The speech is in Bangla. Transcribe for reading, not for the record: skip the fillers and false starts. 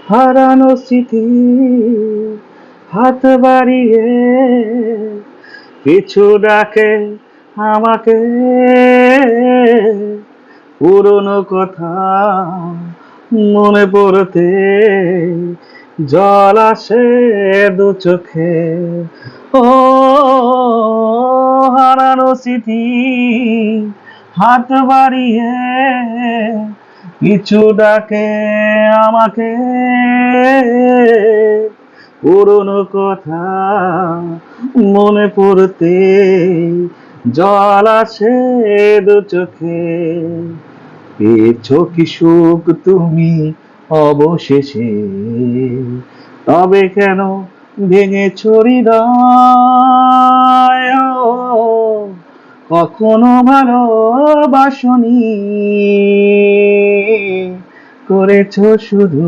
হারানো স্মৃতি হাত বাড়িয়ে কিছু ডাকে আমাকে, পুরনো কথা মনে পড়তে জল আসে দু চোখে। ও হারানো স্মৃতি হাত বাড়িয়ে কিছু ডাকে আমাকে, পুরনো কথা মনে পড়তে জল আসে দু চোখে। পেয়েছো কি সুখ তুমি অবশেষে, তবে কেন ভেঙেছো হৃদয়? ও, কখনো ভালোবাসনি, করেছো শুধু